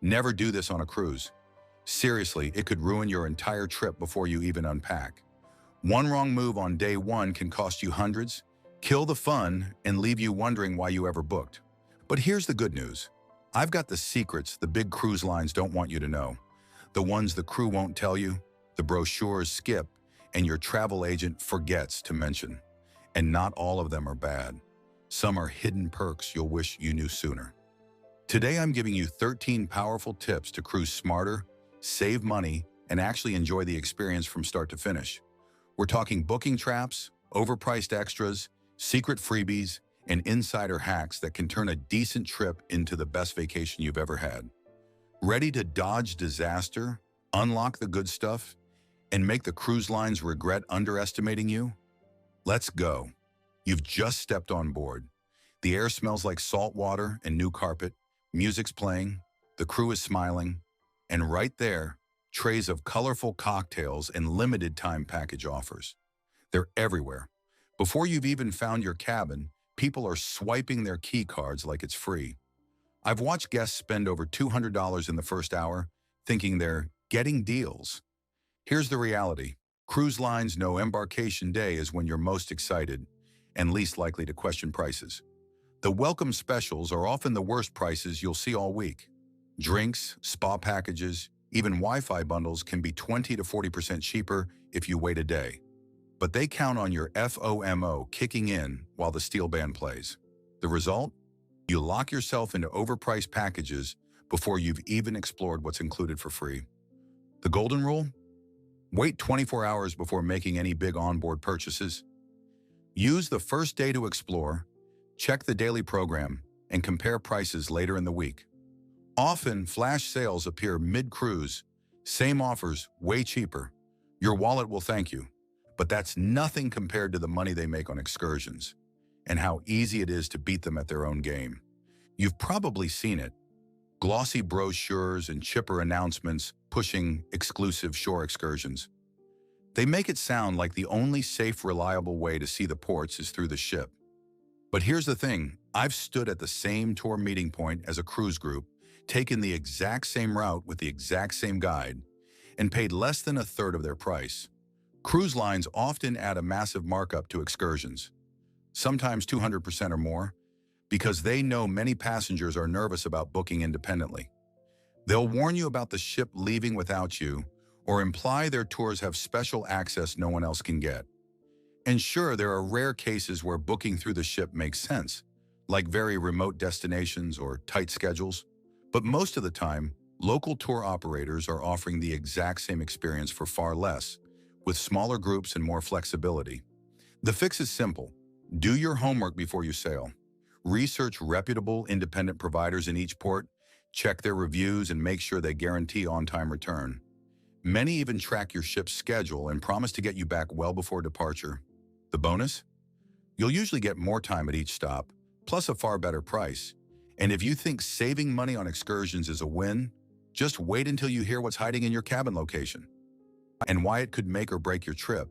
Never do this on a cruise. Seriously, it could ruin your entire trip before you even unpack. One wrong move on day one can cost you hundreds, kill the fun, and leave you wondering why you ever booked. But here's the good news. I've got the secrets the big cruise lines don't want you to know. The ones the crew won't tell you, the brochures skip, and your travel agent forgets to mention. And not all of them are bad. Some are hidden perks you'll wish you knew sooner. Today I'm giving you 13 powerful tips to cruise smarter, save money, and actually enjoy the experience from start to finish. We're talking booking traps, overpriced extras, secret freebies, and insider hacks that can turn a decent trip into the best vacation you've ever had. Ready to dodge disaster, unlock the good stuff, and make the cruise lines regret underestimating you? Let's go. You've just stepped on board. The air smells like salt water and new carpet, music's playing, the crew is smiling, and right there, trays of colorful cocktails and limited time package offers. They're everywhere. Before you've even found your cabin, people are swiping their key cards like it's free. I've watched guests spend over $200 in the first hour, thinking they're getting deals. Here's the reality. Cruise lines know embarkation day is when you're most excited and least likely to question prices. The welcome specials are often the worst prices you'll see all week. Drinks, spa packages, even Wi-Fi bundles can be 20 to 40% cheaper if you wait a day. But they count on your FOMO kicking in while the steel band plays. The result? You lock yourself into overpriced packages before you've even explored what's included for free. The golden rule? Wait 24 hours before making any big onboard purchases. Use the first day to explore, check the daily program, and compare prices later in the week. Often, flash sales appear mid-cruise, same offers, way cheaper. Your wallet will thank you, but that's nothing compared to the money they make on excursions and how easy it is to beat them at their own game. You've probably seen it. Glossy brochures and chipper announcements pushing exclusive shore excursions. They make it sound like the only safe, reliable way to see the ports is through the ship. But here's the thing, I've stood at the same tour meeting point as a cruise group, taken the exact same route with the exact same guide, and paid less than a third of their price. Cruise lines often add a massive markup to excursions, sometimes 200% or more, because they know many passengers are nervous about booking independently. They'll warn you about the ship leaving without you, or imply their tours have special access no one else can get. And sure, there are rare cases where booking through the ship makes sense, like very remote destinations or tight schedules. But most of the time, local tour operators are offering the exact same experience for far less, with smaller groups and more flexibility. The fix is simple. Do your homework before you sail. Research reputable independent providers in each port, check their reviews, and make sure they guarantee on-time return. Many even track your ship's schedule and promise to get you back well before departure. The bonus? You'll usually get more time at each stop, plus a far better price. And if you think saving money on excursions is a win, just wait until you hear what's hiding in your cabin location and why it could make or break your trip.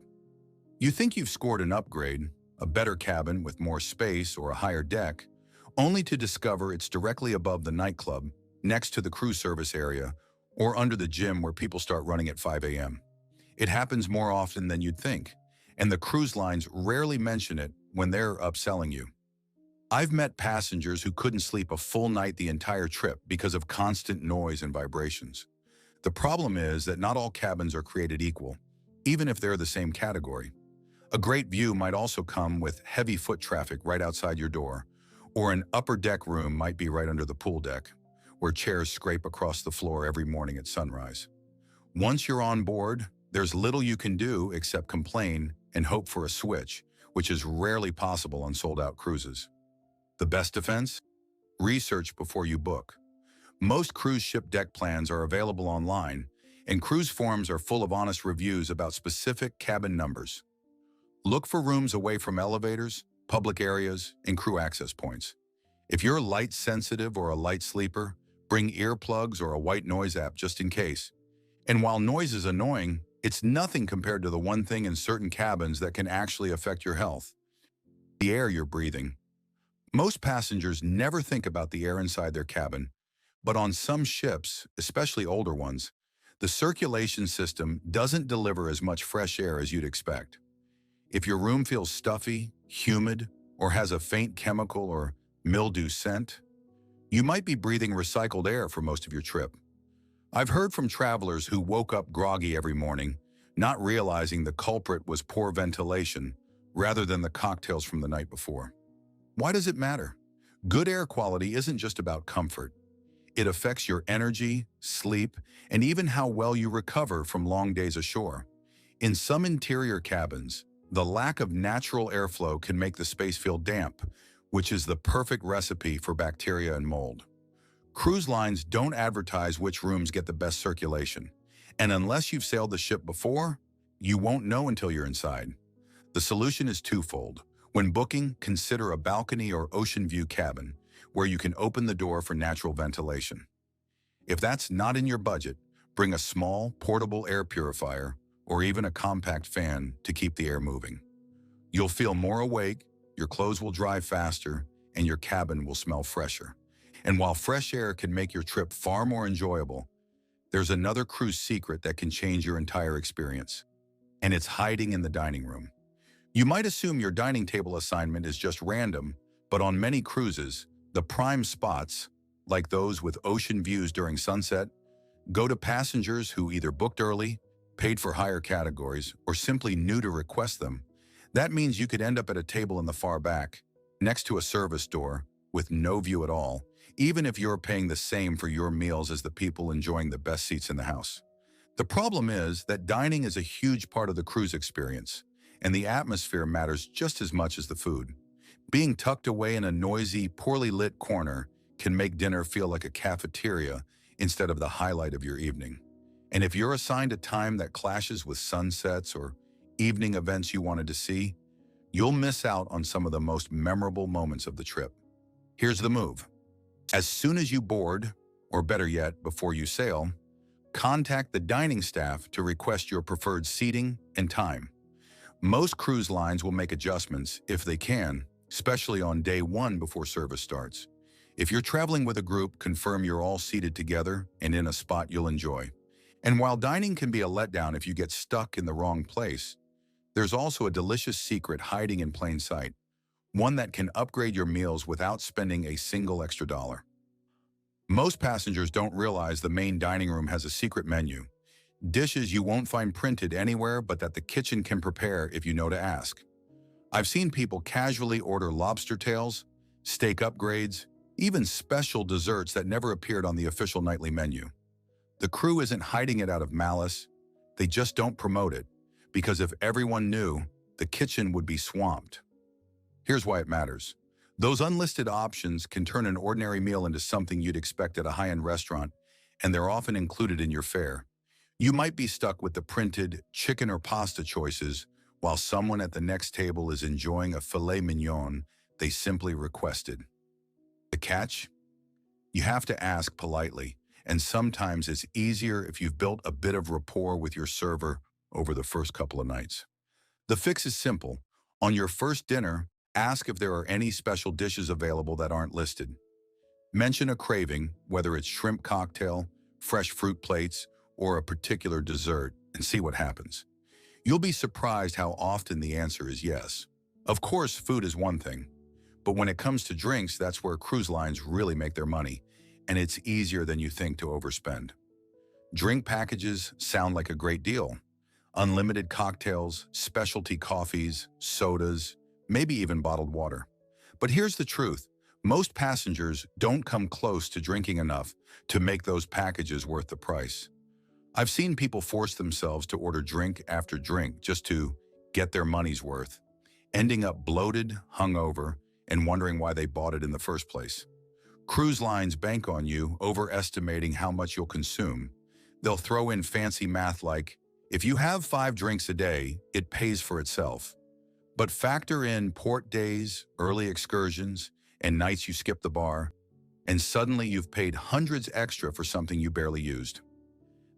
You think you've scored an upgrade, a better cabin with more space or a higher deck, only to discover it's directly above the nightclub, next to the crew service area, or under the gym where people start running at 5 a.m. It happens more often than you'd think, and the cruise lines rarely mention it when they're upselling you. I've met passengers who couldn't sleep a full night the entire trip because of constant noise and vibrations. The problem is that not all cabins are created equal, even if they're the same category. A great view might also come with heavy foot traffic right outside your door, or an upper deck room might be right under the pool deck, where chairs scrape across the floor every morning at sunrise. Once you're on board, there's little you can do except complain and hope for a switch, which is rarely possible on sold-out cruises. The best defense? Research before you book. Most cruise ship deck plans are available online, and cruise forums are full of honest reviews about specific cabin numbers. Look for rooms away from elevators, public areas, and crew access points. If you're light sensitive or a light sleeper, bring earplugs or a white noise app just in case. And while noise is annoying, it's nothing compared to the one thing in certain cabins that can actually affect your health: the air you're breathing. Most passengers never think about the air inside their cabin, But on some ships, especially older ones, the circulation system doesn't deliver as much fresh air as you'd expect. If your room feels stuffy, humid, or has a faint chemical or mildew scent, you might be breathing recycled air for most of your trip. I've heard from travelers who woke up groggy every morning, not realizing the culprit was poor ventilation rather than the cocktails from the night before. Why does it matter? Good air quality isn't just about comfort. It affects your energy, sleep, and even how well you recover from long days ashore. In some interior cabins, the lack of natural airflow can make the space feel damp, which is the perfect recipe for bacteria and mold. Cruise lines don't advertise which rooms get the best circulation, and unless you've sailed the ship before, you won't know until you're inside. The solution is twofold. When booking, consider a balcony or ocean view cabin, where you can open the door for natural ventilation. If that's not in your budget, bring a small, portable air purifier or even a compact fan to keep the air moving. You'll feel more awake, your clothes will dry faster, and your cabin will smell fresher. And while fresh air can make your trip far more enjoyable, there's another cruise secret that can change your entire experience, and it's hiding in the dining room. You might assume your dining table assignment is just random, but on many cruises, the prime spots, like those with ocean views during sunset, go to passengers who either booked early, paid for higher categories, or simply knew to request them. That means you could end up at a table in the far back, next to a service door, with no view at all, even if you're paying the same for your meals as the people enjoying the best seats in the house. The problem is that dining is a huge part of the cruise experience, and the atmosphere matters just as much as the food. Being tucked away in a noisy, poorly lit corner can make dinner feel like a cafeteria instead of the highlight of your evening. And if you're assigned a time that clashes with sunsets or evening events you wanted to see, you'll miss out on some of the most memorable moments of the trip. Here's the move. As soon as you board, or better yet, before you sail, contact the dining staff to request your preferred seating and time. Most cruise lines will make adjustments if they can, especially on day one before service starts. If you're traveling with a group, confirm you're all seated together and in a spot you'll enjoy. And while dining can be a letdown if you get stuck in the wrong place, there's also a delicious secret hiding in plain sight, one that can upgrade your meals without spending a single extra dollar. Most passengers don't realize the main dining room has a secret menu, dishes you won't find printed anywhere but that the kitchen can prepare if you know to ask. I've seen people casually order lobster tails, steak upgrades, even special desserts that never appeared on the official nightly menu. The crew isn't hiding it out of malice, they just don't promote it, because if everyone knew, the kitchen would be swamped. Here's why it matters. Those unlisted options can turn an ordinary meal into something you'd expect at a high-end restaurant, and they're often included in your fare. You might be stuck with the printed chicken or pasta choices, while someone at the next table is enjoying a filet mignon they simply requested. The catch? You have to ask politely, and sometimes it's easier if you've built a bit of rapport with your server over the first couple of nights. The fix is simple. On your first dinner, ask if there are any special dishes available that aren't listed. Mention a craving, whether it's shrimp cocktail, fresh fruit plates, or a particular dessert, and see what happens. You'll be surprised how often the answer is yes. Of course, food is one thing, but when it comes to drinks, that's where cruise lines really make their money, and it's easier than you think to overspend. Drink packages sound like a great deal. Unlimited cocktails, specialty coffees, sodas, maybe even bottled water. But here's the truth. Most passengers don't come close to drinking enough to make those packages worth the price. I've seen people force themselves to order drink after drink just to get their money's worth, ending up bloated, hungover, and wondering why they bought it in the first place. Cruise lines bank on you overestimating how much you'll consume. They'll throw in fancy math like, if you have 5 drinks a day, it pays for itself. But factor in port days, early excursions, and nights you skip the bar, and suddenly you've paid hundreds extra for something you barely used.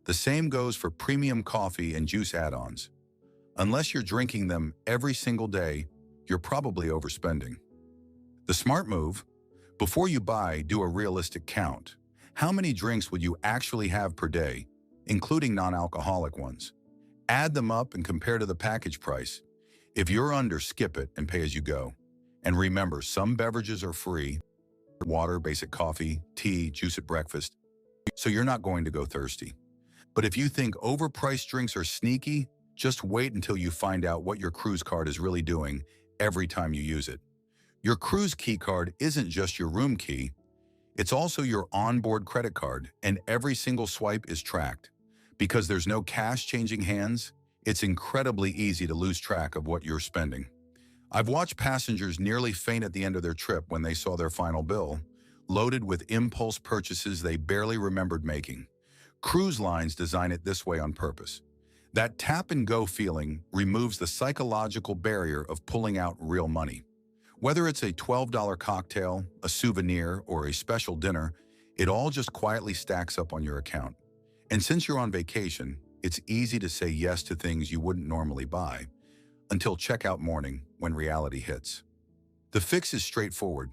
The same goes for premium coffee and juice add-ons. Unless you're drinking them every single day, you're probably overspending. The smart move: before you buy, do a realistic count. How many drinks would you actually have per day, including non-alcoholic ones? Add them up and compare to the package price. If you're under, skip it and pay as you go. And remember, some beverages are free: water, basic coffee, tea, juice at breakfast, so you're not going to go thirsty. But if you think overpriced drinks are sneaky, just wait until you find out what your cruise card is really doing every time you use it. Your cruise key card isn't just your room key, it's also your onboard credit card, and every single swipe is tracked. Because there's no cash changing hands, it's incredibly easy to lose track of what you're spending. I've watched passengers nearly faint at the end of their trip when they saw their final bill, loaded with impulse purchases they barely remembered making. Cruise lines design it this way on purpose. That tap-and-go feeling removes the psychological barrier of pulling out real money. Whether it's a $12 cocktail, a souvenir, or a special dinner, it all just quietly stacks up on your account. And since you're on vacation, it's easy to say yes to things you wouldn't normally buy, until checkout morning when reality hits. The fix is straightforward.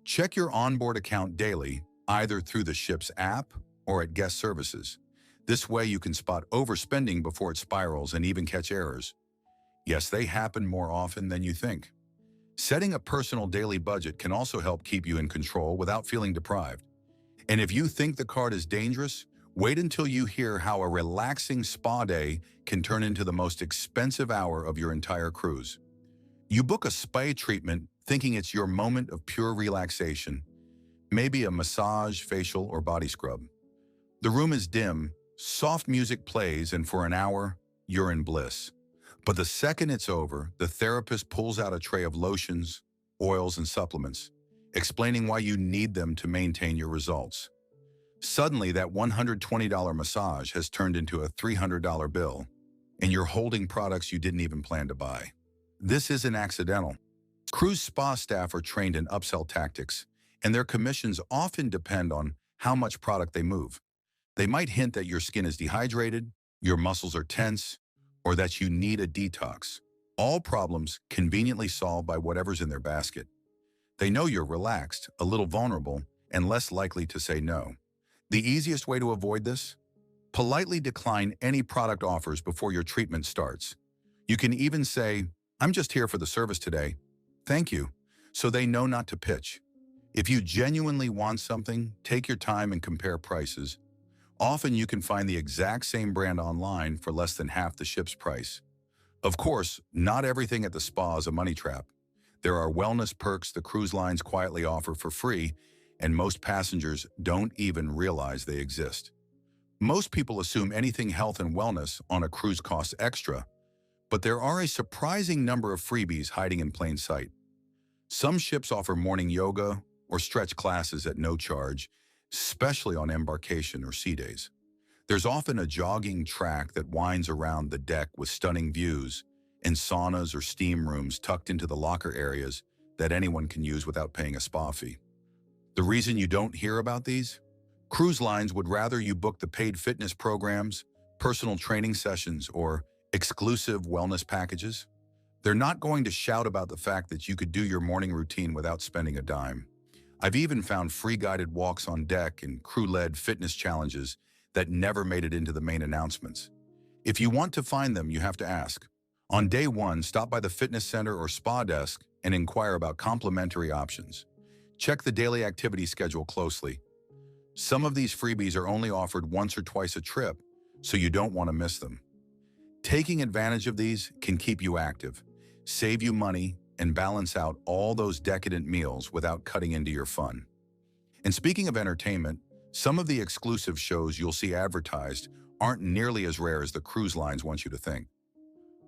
Check your onboard account daily, either through the ship's app or at guest services. This way you can spot overspending before it spirals and even catch errors. Yes, they happen more often than you think. Setting a personal daily budget can also help keep you in control without feeling deprived. And if you think the card is dangerous, wait until you hear how a relaxing spa day can turn into the most expensive hour of your entire cruise. You book a spa treatment thinking it's your moment of pure relaxation, maybe a massage, facial, or body scrub. The room is dim, soft music plays, and for an hour, you're in bliss. But the second it's over, the therapist pulls out a tray of lotions, oils, and supplements, explaining why you need them to maintain your results. Suddenly, that $120 massage has turned into a $300 bill, and you're holding products you didn't even plan to buy. This isn't accidental. Cruise spa staff are trained in upsell tactics, and their commissions often depend on how much product they move. They might hint that your skin is dehydrated, your muscles are tense, or that you need a detox. All problems conveniently solved by whatever's in their basket. They know you're relaxed, a little vulnerable, and less likely to say no. The easiest way to avoid this? Politely decline any product offers before your treatment starts. You can even say, "I'm just here for the service today. Thank you," so they know not to pitch. If you genuinely want something, take your time and compare prices. Often you can find the exact same brand online for less than half the ship's price. Of course, not everything at the spa is a money trap. There are wellness perks the cruise lines quietly offer for free, and most passengers don't even realize they exist. Most people assume anything health and wellness on a cruise costs extra, but there are a surprising number of freebies hiding in plain sight. Some ships offer morning yoga or stretch classes at no charge, especially on embarkation or sea days. There's often a jogging track that winds around the deck with stunning views, and saunas or steam rooms tucked into the locker areas that anyone can use without paying a spa fee. The reason you don't hear about these? Cruise lines would rather you book the paid fitness programs, personal training sessions, or exclusive wellness packages. They're not going to shout about the fact that you could do your morning routine without spending a dime. I've even found free guided walks on deck and crew-led fitness challenges that never made it into the main announcements. If you want to find them, you have to ask. On day one, stop by the fitness center or spa desk and inquire about complimentary options. Check the daily activity schedule closely. Some of these freebies are only offered once or twice a trip, so you don't want to miss them. Taking advantage of these can keep you active, save you money, and balance out all those decadent meals without cutting into your fun. And speaking of entertainment, some of the exclusive shows you'll see advertised aren't nearly as rare as the cruise lines want you to think.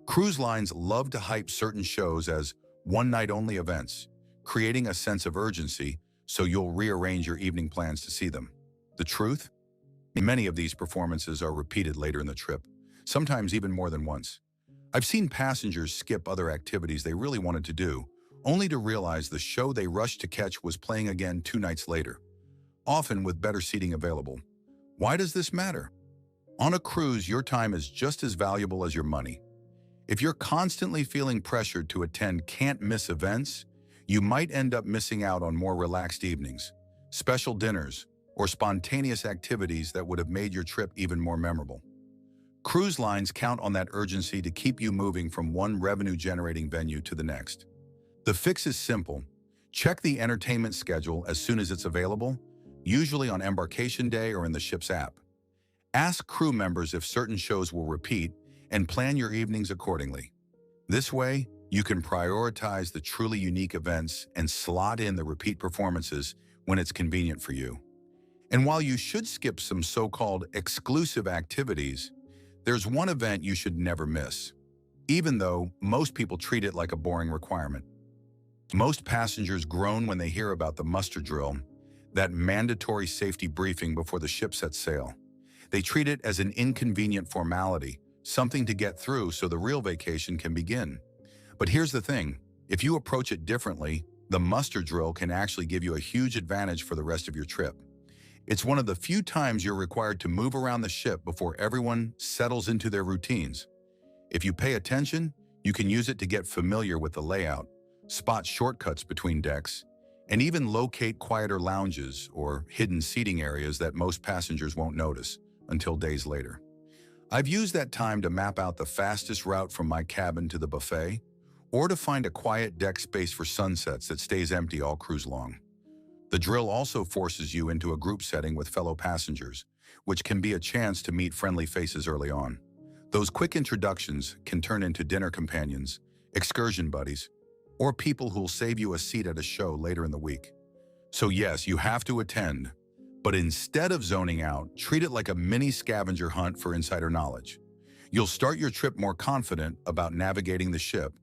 Cruise lines love to hype certain shows as one-night-only events, creating a sense of urgency so you'll rearrange your evening plans to see them. The truth? Many of these performances are repeated later in the trip, sometimes even more than once. I've seen passengers skip other activities they really wanted to do, only to realize the show they rushed to catch was playing again 2 nights later, often with better seating available. Why does this matter? On a cruise, your time is just as valuable as your money. If you're constantly feeling pressured to attend can't-miss events, you might end up missing out on more relaxed evenings, special dinners, or spontaneous activities that would have made your trip even more memorable. Cruise lines count on that urgency to keep you moving from one revenue-generating venue to the next. The fix is simple. Check the entertainment schedule as soon as it's available, usually on embarkation day or in the ship's app. Ask crew members if certain shows will repeat and plan your evenings accordingly. This way, you can prioritize the truly unique events and slot in the repeat performances when it's convenient for you. And while you should skip some so-called exclusive activities, there's one event you should never miss, even though most people treat it like a boring requirement. Most passengers groan when they hear about the muster drill, that mandatory safety briefing before the ship sets sail. They treat it as an inconvenient formality, something to get through so the real vacation can begin. But here's the thing, if you approach it differently, the muster drill can actually give you a huge advantage for the rest of your trip. It's one of the few times you're required to move around the ship before everyone settles into their routines. If you pay attention, you can use it to get familiar with the layout, spot shortcuts between decks, and even locate quieter lounges or hidden seating areas that most passengers won't notice until days later. I've used that time to map out the fastest route from my cabin to the buffet, or to find a quiet deck space for sunsets that stays empty all cruise long. The drill also forces you into a group setting with fellow passengers, which can be a chance to meet friendly faces early on. Those quick introductions can turn into dinner companions, excursion buddies, or people who'll save you a seat at a show later in the week. So yes, you have to attend, but instead of zoning out, treat it like a mini scavenger hunt for insider knowledge. You'll start your trip more confident about navigating the ship,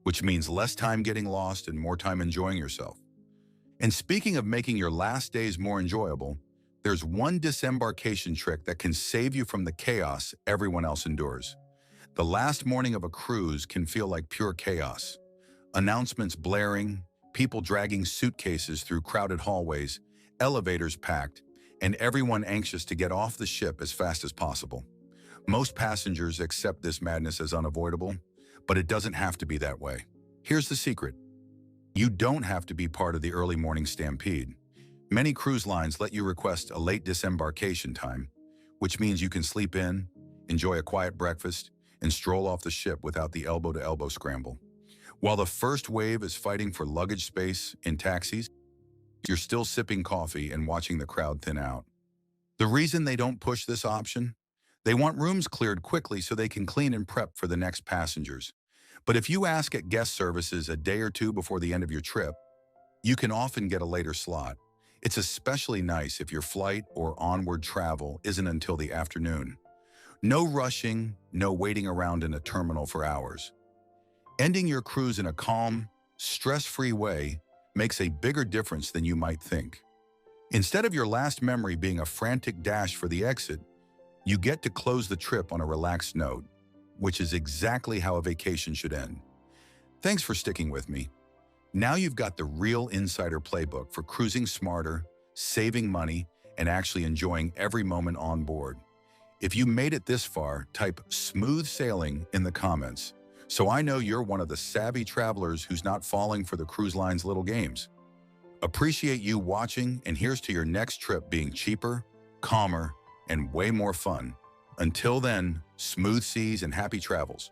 which means less time getting lost and more time enjoying yourself. And speaking of making your last days more enjoyable, there's one disembarkation trick that can save you from the chaos everyone else endures. The last morning of a cruise can feel like pure chaos. Announcements blaring, people dragging suitcases through crowded hallways, elevators packed, and everyone anxious to get off the ship as fast as possible. Most passengers accept this madness as unavoidable, but it doesn't have to be that way. Here's the secret. You don't have to be part of the early morning stampede. Many cruise lines let you request a late disembarkation time, which means you can sleep in, enjoy a quiet breakfast, and stroll off the ship without the elbow-to-elbow scramble. While the first wave is fighting for luggage space in taxis, you're still sipping coffee and watching the crowd thin out. The reason they don't push this option? They want rooms cleared quickly so they can clean and prep for the next passengers. But if you ask at guest services a day or two before the end of your trip, you can often get a later slot. It's especially nice if your flight or onward travel isn't until the afternoon. No rushing, no waiting around in a terminal for hours. Ending your cruise in a calm, stress-free way makes a bigger difference than you might think. Instead of your last memory being a frantic dash for the exit, you get to close the trip on a relaxed note, which is exactly how a vacation should end. Thanks for sticking with me. Now you've got the real insider playbook for cruising smarter, saving money, and actually enjoying every moment on board. If you made it this far, type "smooth sailing" in the comments, so I know you're one of the savvy travelers who's not falling for the cruise line's little games. Appreciate you watching, and here's to your next trip being cheaper, calmer, and way more fun. Until then, smooth seas and happy travels.